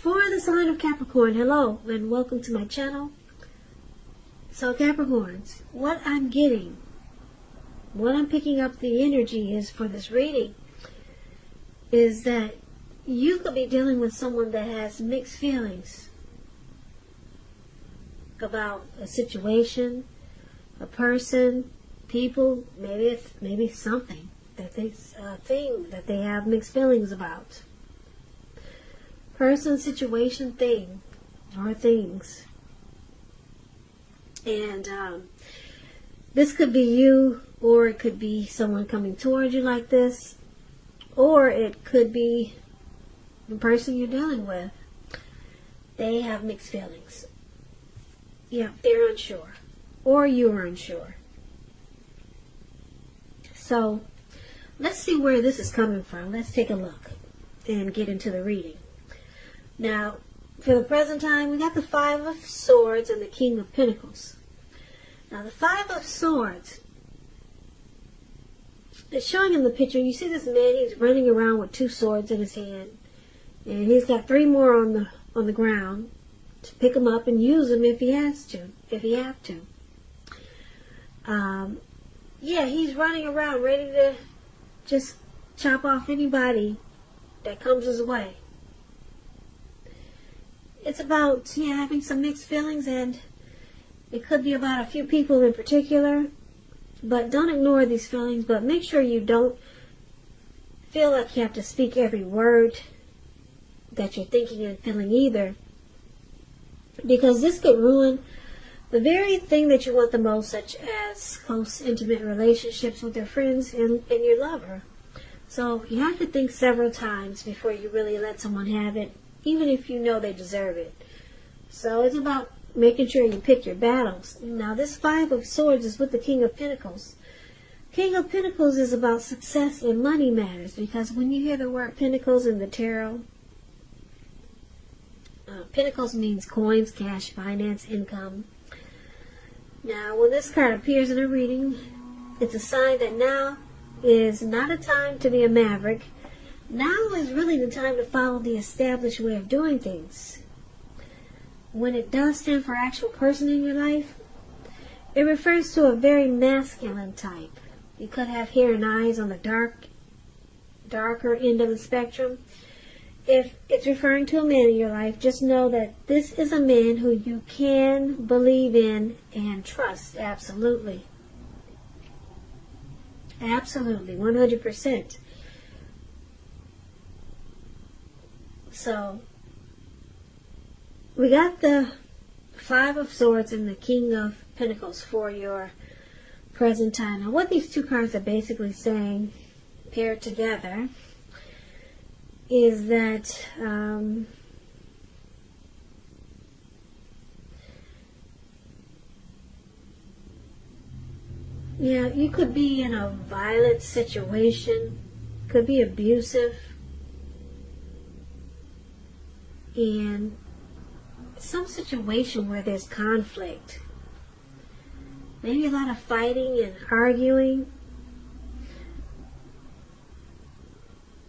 For the sign of Capricorn, hello and welcome to my channel. So Capricorns, what I'm getting, what I'm picking up the energy is for this reading is that you could be dealing with someone that has mixed feelings about a situation, a person, people, maybe something that thing that they have mixed feelings about. Person, situation, thing, or things. And this could be you, or it could be someone coming towards you like this, or it could be the person you're dealing with. They have mixed feelings. Yeah, they're unsure, or you're unsure. So let's see where this is coming from. Let's take a look and get into the reading. Now, for the present time, we got the Five of Swords and the King of Pentacles. Now, the Five of Swords, it's showing in the picture, you see this man, he's running around with two swords in his hand. And he's got three more on the ground to pick them up and use them if he has to, if he have to. Yeah, he's running around ready to just chop off anybody that comes his way. It's about having some mixed feelings, and it could be about a few people in particular. But don't ignore these feelings, but make sure you don't feel like you have to speak every word that you're thinking and feeling either. Because this could ruin the very thing that you want the most, such as close, intimate relationships with your friends and your lover. So you have to think several times before you really let someone have it, even if you know they deserve it. So it's about making sure you pick your battles. Now, this Five of Swords is with the King of Pentacles. King of Pentacles is about success in money matters, because when you hear the word Pentacles in the tarot, Pentacles means coins, cash, finance, income. Now, when this card appears in a reading, it's a sign that now is not a time to be a maverick. Now is really the time to follow the established way of doing things. When it does stand for actual person in your life, it refers to a very masculine type. You could have hair and eyes on the darker end of the spectrum. If it's referring to a man in your life, just know that this is a man who you can believe in and trust. Absolutely. Absolutely. 100%. So, we got the Five of Swords and the King of Pentacles for your present time. Now, what these two cards are basically saying, paired together, is that you could be in a violent situation, could be abusive, and some situation where there's conflict, maybe a lot of fighting and arguing,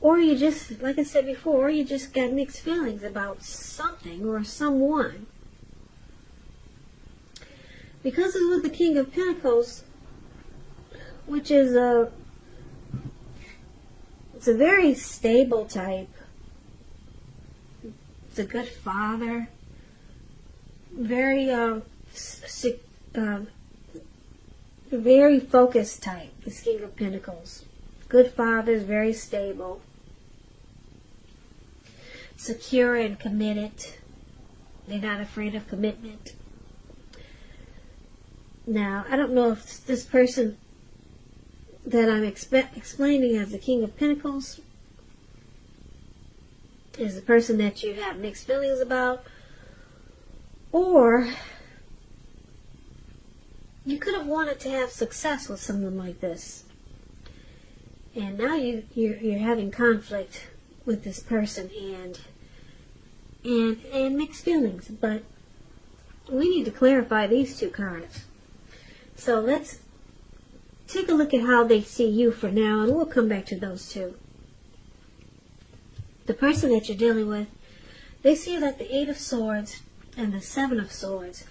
or you just, like I said before, you just got mixed feelings about something or someone. Because it's with the King of Pentacles, which is it's a very stable type. It's a good father. Very very focused type, this King of Pentacles. Good father, is very stable, secure and committed. They're not afraid of commitment. Now, I don't know if this person that I'm explaining as the King of Pentacles is the person that you have mixed feelings about, or you could have wanted to have success with someone like this, and now you're having conflict with this person and mixed feelings. But we need to clarify these two cards. So let's take a look at how they see you for now, and we'll come back to those two. The person that you're dealing with They see like the Eight of Swords and the Seven of Swords.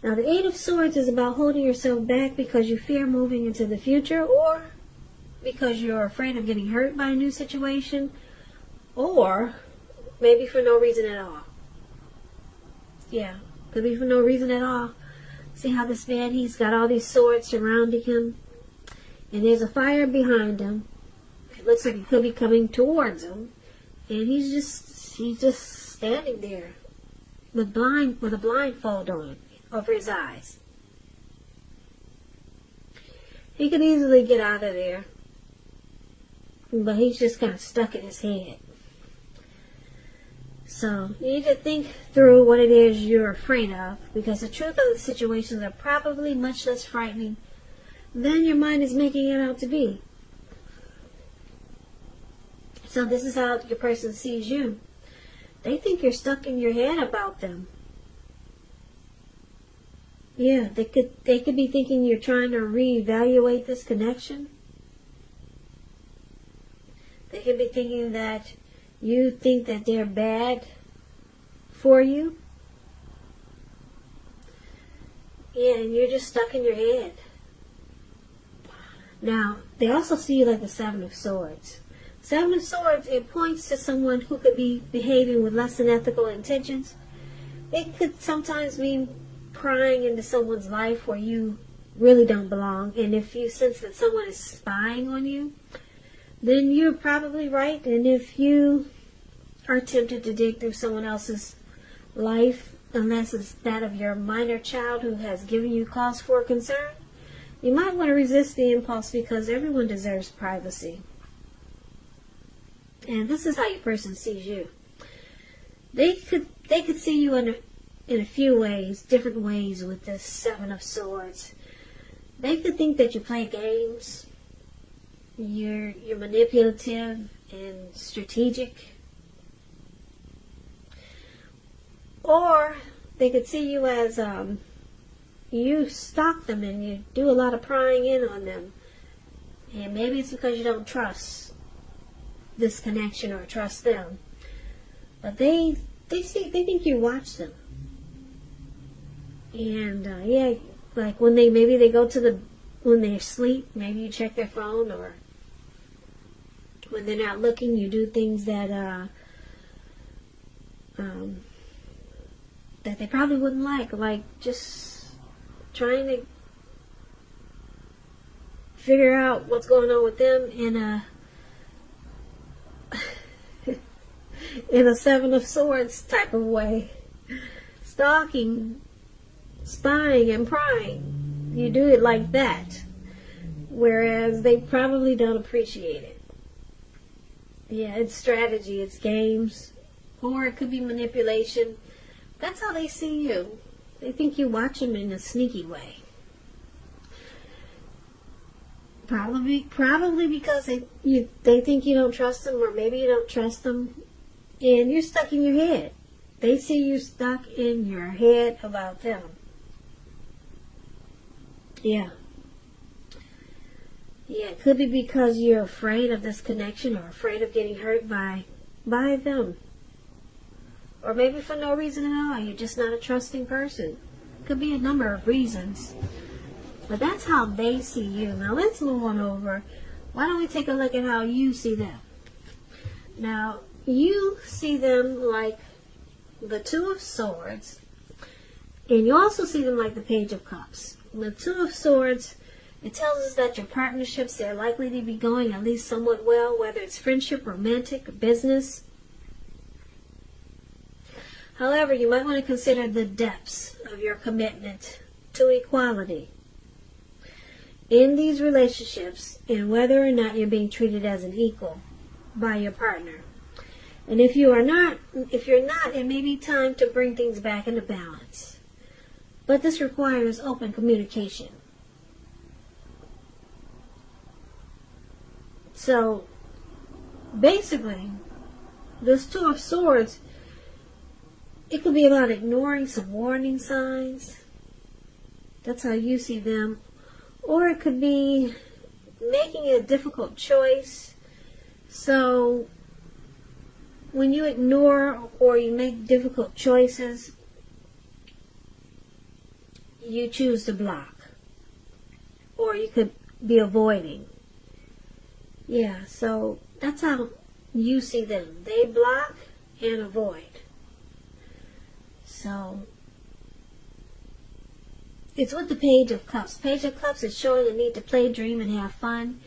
Now, the Eight of Swords is about holding yourself back because you fear moving into the future, or because you're afraid of getting hurt by a new situation, or maybe for no reason at all. Yeah, could be for no reason at all. See how this man, he's got all these swords surrounding him, and there's a fire behind him. It looks like it could be coming towards him, and he's just standing there with a blindfold on over his eyes. He could easily get out of there, but he's just kind of stuck in his head. So you need to think through what it is you're afraid of, because the truth of the situations are probably much less frightening than your mind is making it out to be. So this is how your person sees you. They think you're stuck in your head about them. Yeah, they could be thinking you're trying to reevaluate this connection. They could be thinking that you think that they're bad for you. Yeah, and you're just stuck in your head. Now, they also see you like the Seven of Swords. Seven of Swords, it points to someone who could be behaving with less than ethical intentions. It could sometimes mean prying into someone's life where you really don't belong. And if you sense that someone is spying on you, then you're probably right. And if you are tempted to dig through someone else's life, unless it's that of your minor child who has given you cause for concern, you might want to resist the impulse, because everyone deserves privacy. And this is how your person sees you. They could see you in a few ways, different ways with this Seven of Swords. They could think that you play games. You're manipulative and strategic. Or they could see you as you stalk them and you do a lot of prying in on them. And maybe it's because you don't trust this connection or trust them. But they think you watch them. And yeah, like when they when they sleep, maybe you check their phone, or when they're not looking, you do things that that they probably wouldn't like just trying to figure out what's going on with them in a Seven of Swords type of way. Stalking, spying, and prying. You do it like that. Whereas they probably don't appreciate it. Yeah, it's strategy, it's games. Or it could be manipulation. That's how they see you. They think you watch them in a sneaky way. Probably because they think you don't trust them, or maybe you don't trust them, and you're stuck in your head. They see you stuck in your head about them. Yeah. Yeah, it could be because you're afraid of this connection, or afraid of getting hurt by them. Or maybe for no reason at all. You're just not a trusting person. Could be a number of reasons. But that's how they see you. Now let's move on over. Why don't we take a look at how you see them? Now, you see them like the Two of Swords. And you also see them like the Page of Cups. The Two of Swords, it tells us that your partnerships, they're likely to be going at least somewhat well, whether it's friendship, romantic, or business. However, you might want to consider the depths of your commitment to equality in these relationships, and whether or not you're being treated as an equal by your partner. And if you're not, it may be time to bring things back into balance. But this requires open communication. So, basically, this Two of Swords, it could be about ignoring some warning signs. That's how you see them. Or it could be making a difficult choice. So, when you ignore or you make difficult choices, you choose to block. Or you could be avoiding. Yeah, so that's how you see them. They block and avoid. So it's with the Page of Cups. Page of Cups is showing a need to play, dream, and have fun.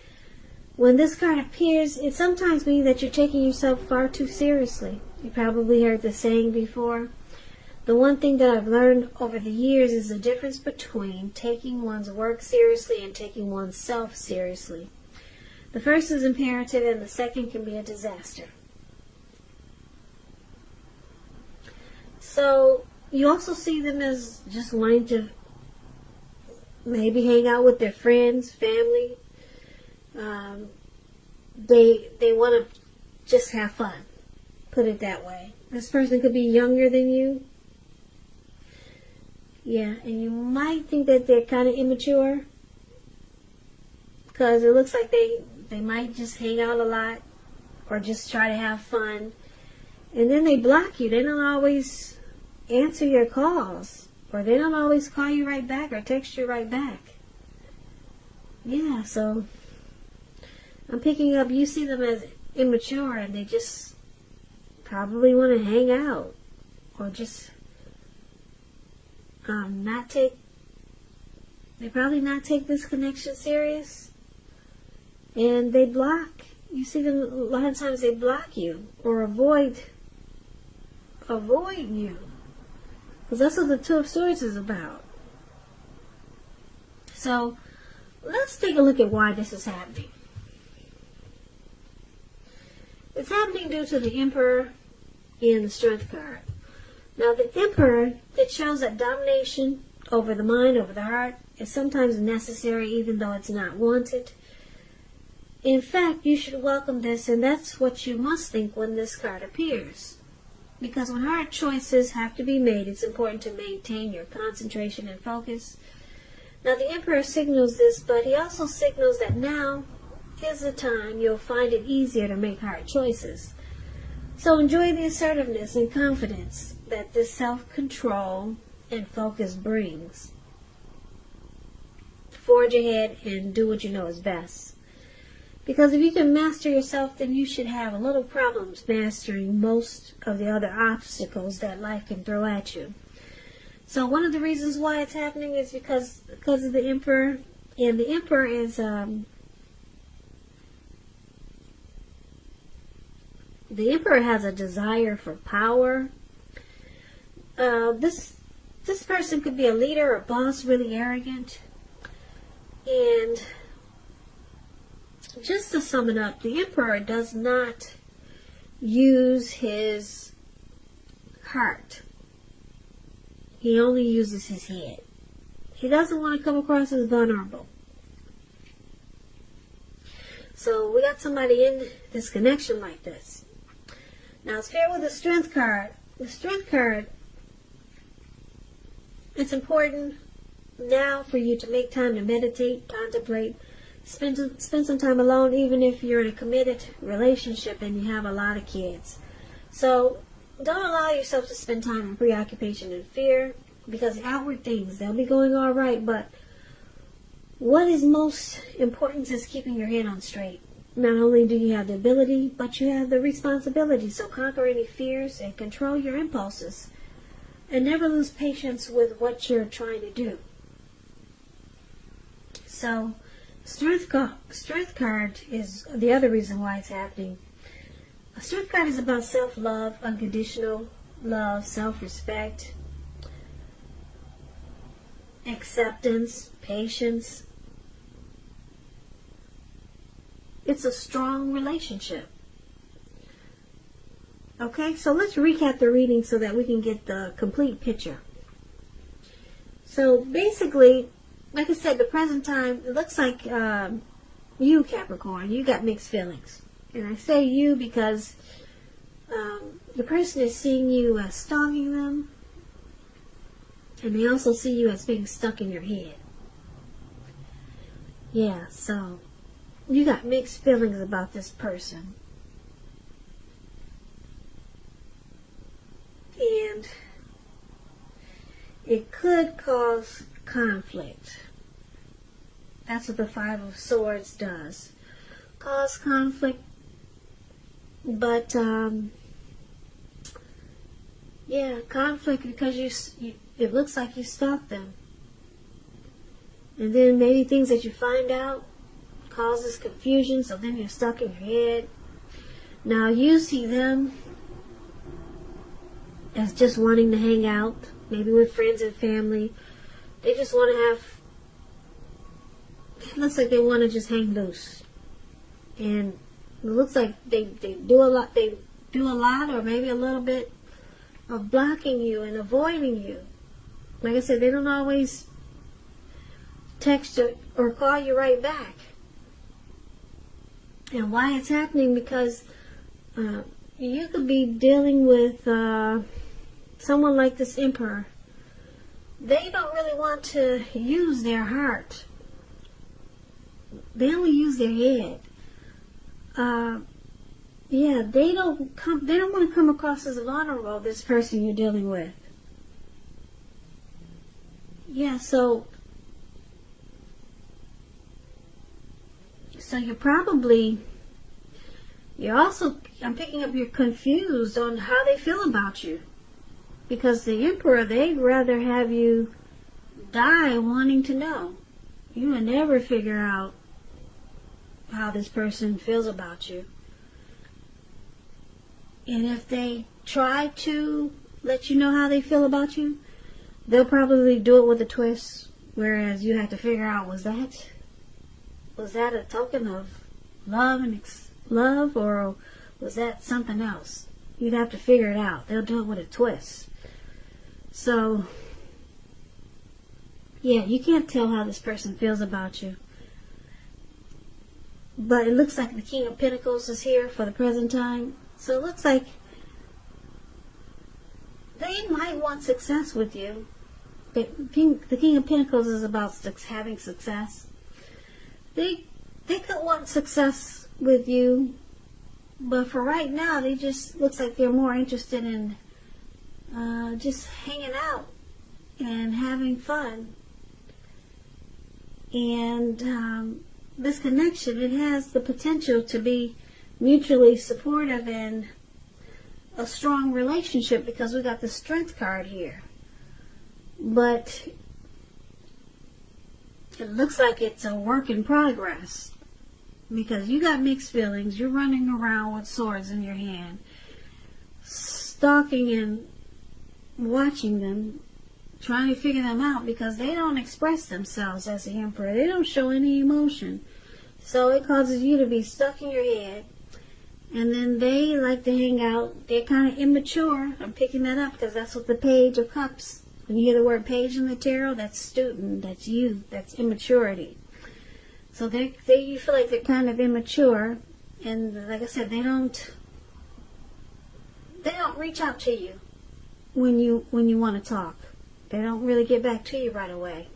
When this card appears, it sometimes means that you're taking yourself far too seriously. You probably heard the saying before. The one thing that I've learned over the years is the difference between taking one's work seriously and taking oneself seriously. The first is imperative and the second can be a disaster. So you also see them as just wanting to maybe hang out with their friends, family. They want to just have fun. Put it that way. This person could be younger than you. Yeah, and you might think that they're kind of immature. Because it looks like they might just hang out a lot. Or just try to have fun. And then they block you. They don't always answer your calls. Or they don't always call you right back or text you right back. Yeah, so I'm picking up, you see them as immature and they just probably want to hang out. Or just they probably not take this connection serious. And they block. You see them, a lot of times they block you or avoid you. Because that's what the Two of Swords is about. So, let's take a look at why this is happening. It's happening due to the Emperor and the Strength card. Now, the Emperor, it shows that domination over the mind, over the heart, is sometimes necessary even though it's not wanted. In fact, you should welcome this, and that's what you must think when this card appears. Because when hard choices have to be made, it's important to maintain your concentration and focus. Now, the Emperor signals this, but he also signals that now is the time you'll find it easier to make hard choices. So enjoy the assertiveness and confidence that this self-control and focus brings. Forge ahead and do what you know is best. Because if you can master yourself, then you should have a little problems mastering most of the other obstacles that life can throw at you. So one of the reasons why it's happening is because of the Emperor. And the Emperor is the Emperor has a desire for power. This person could be a leader or a boss, really arrogant. And just to sum it up, the Emperor does not use his heart. He only uses his head. He doesn't want to come across as vulnerable. So we got somebody in this connection like this. Now it's paired with the Strength card. The Strength card, it's important now for you to make time to meditate, contemplate, spend some time alone, even if you're in a committed relationship and you have a lot of kids. So don't allow yourself to spend time in preoccupation and fear, because the outward things, they'll be going all right, but what is most important is keeping your head on straight. Not only do you have the ability, but you have the responsibility. So conquer any fears and control your impulses. And never lose patience with what you're trying to do. So, Strength card is the other reason why it's happening. A Strength card is about self-love, unconditional love, self-respect, acceptance, patience. It's a strong relationship. Okay, so let's recap the reading so that we can get the complete picture. So basically, like I said, the present time, it looks like you, Capricorn, you got mixed feelings. And I say you because the person is seeing you as stalking them, and they also see you as being stuck in your head. Yeah, so you got mixed feelings about this person. and it could cause conflict. That's what the Five of Swords does. Cause conflict. But, yeah, conflict because it looks like you stalked them. And then maybe things that you find out causes confusion, so then you're stuck in your head. Now you see them as just wanting to hang out, maybe with friends and family. They just want to have, it looks like they want to just hang loose. And it looks like they do a lot, or maybe a little bit of blocking you and avoiding you. Like I said, they don't always text or call you right back. And why it's happening, because you could be dealing with someone like this Emperor. They don't really want to use their heart. They only use their head. Yeah, they don't want to come across as vulnerable, this person you're dealing with. Yeah, so I'm picking up you're confused on how they feel about you. Because the Emperor, they'd rather have you die wanting to know. You will never figure out how this person feels about you. And if they try to let you know how they feel about you, they'll probably do it with a twist. Whereas you have to figure out, was that a token of love, or was that something else? You'd have to figure it out. They'll do it with a twist. So, yeah, you can't tell how this person feels about you. But it looks like the King of Pentacles is here for the present time. So it looks like they might want success with you. The King of Pentacles is about having success. They could want success with you, but for right now, they just looks like they're more interested in just hanging out and having fun. And this connection, it has the potential to be mutually supportive and a strong relationship, because we got the Strength card here. But it looks like it's a work in progress, because you got mixed feelings. You're running around with swords in your hand, stalking and watching them, trying to figure them out, because they don't express themselves as the Emperor. They don't show any emotion. So it causes you to be stuck in your head. And then they like to hang out. They're kind of immature. I'm picking that up because that's what the Page of Cups, when you hear the word page in the tarot, that's student, that's youth, that's immaturity. So you feel like they're kind of immature. And like I said, they don't reach out to you when you want to talk. They don't really get back to you right away.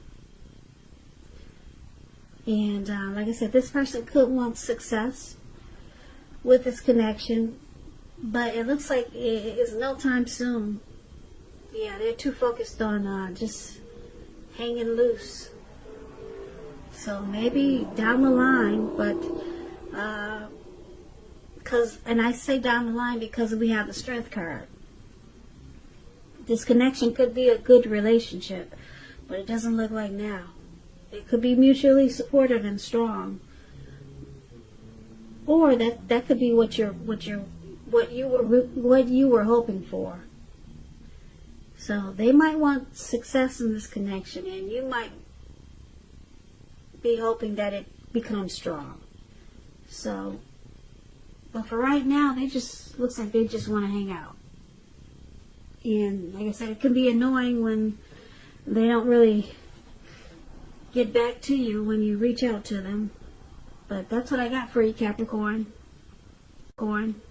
And like I said, this person could want success with this connection, but it looks like it is no time soon. Yeah, they're too focused on just hanging loose. So maybe down the line, but and I say down the line because we have the Strength card. This connection could be a good relationship, but it doesn't look like now. It could be mutually supportive and strong, or that could be what you were hoping for. So they might want success in this connection, and you might be hoping that it becomes strong. So, but for right now, looks like they just want to hang out. And like I said, it can be annoying when they don't really get back to you when you reach out to them. But that's what I got for you, Capricorn. Corn.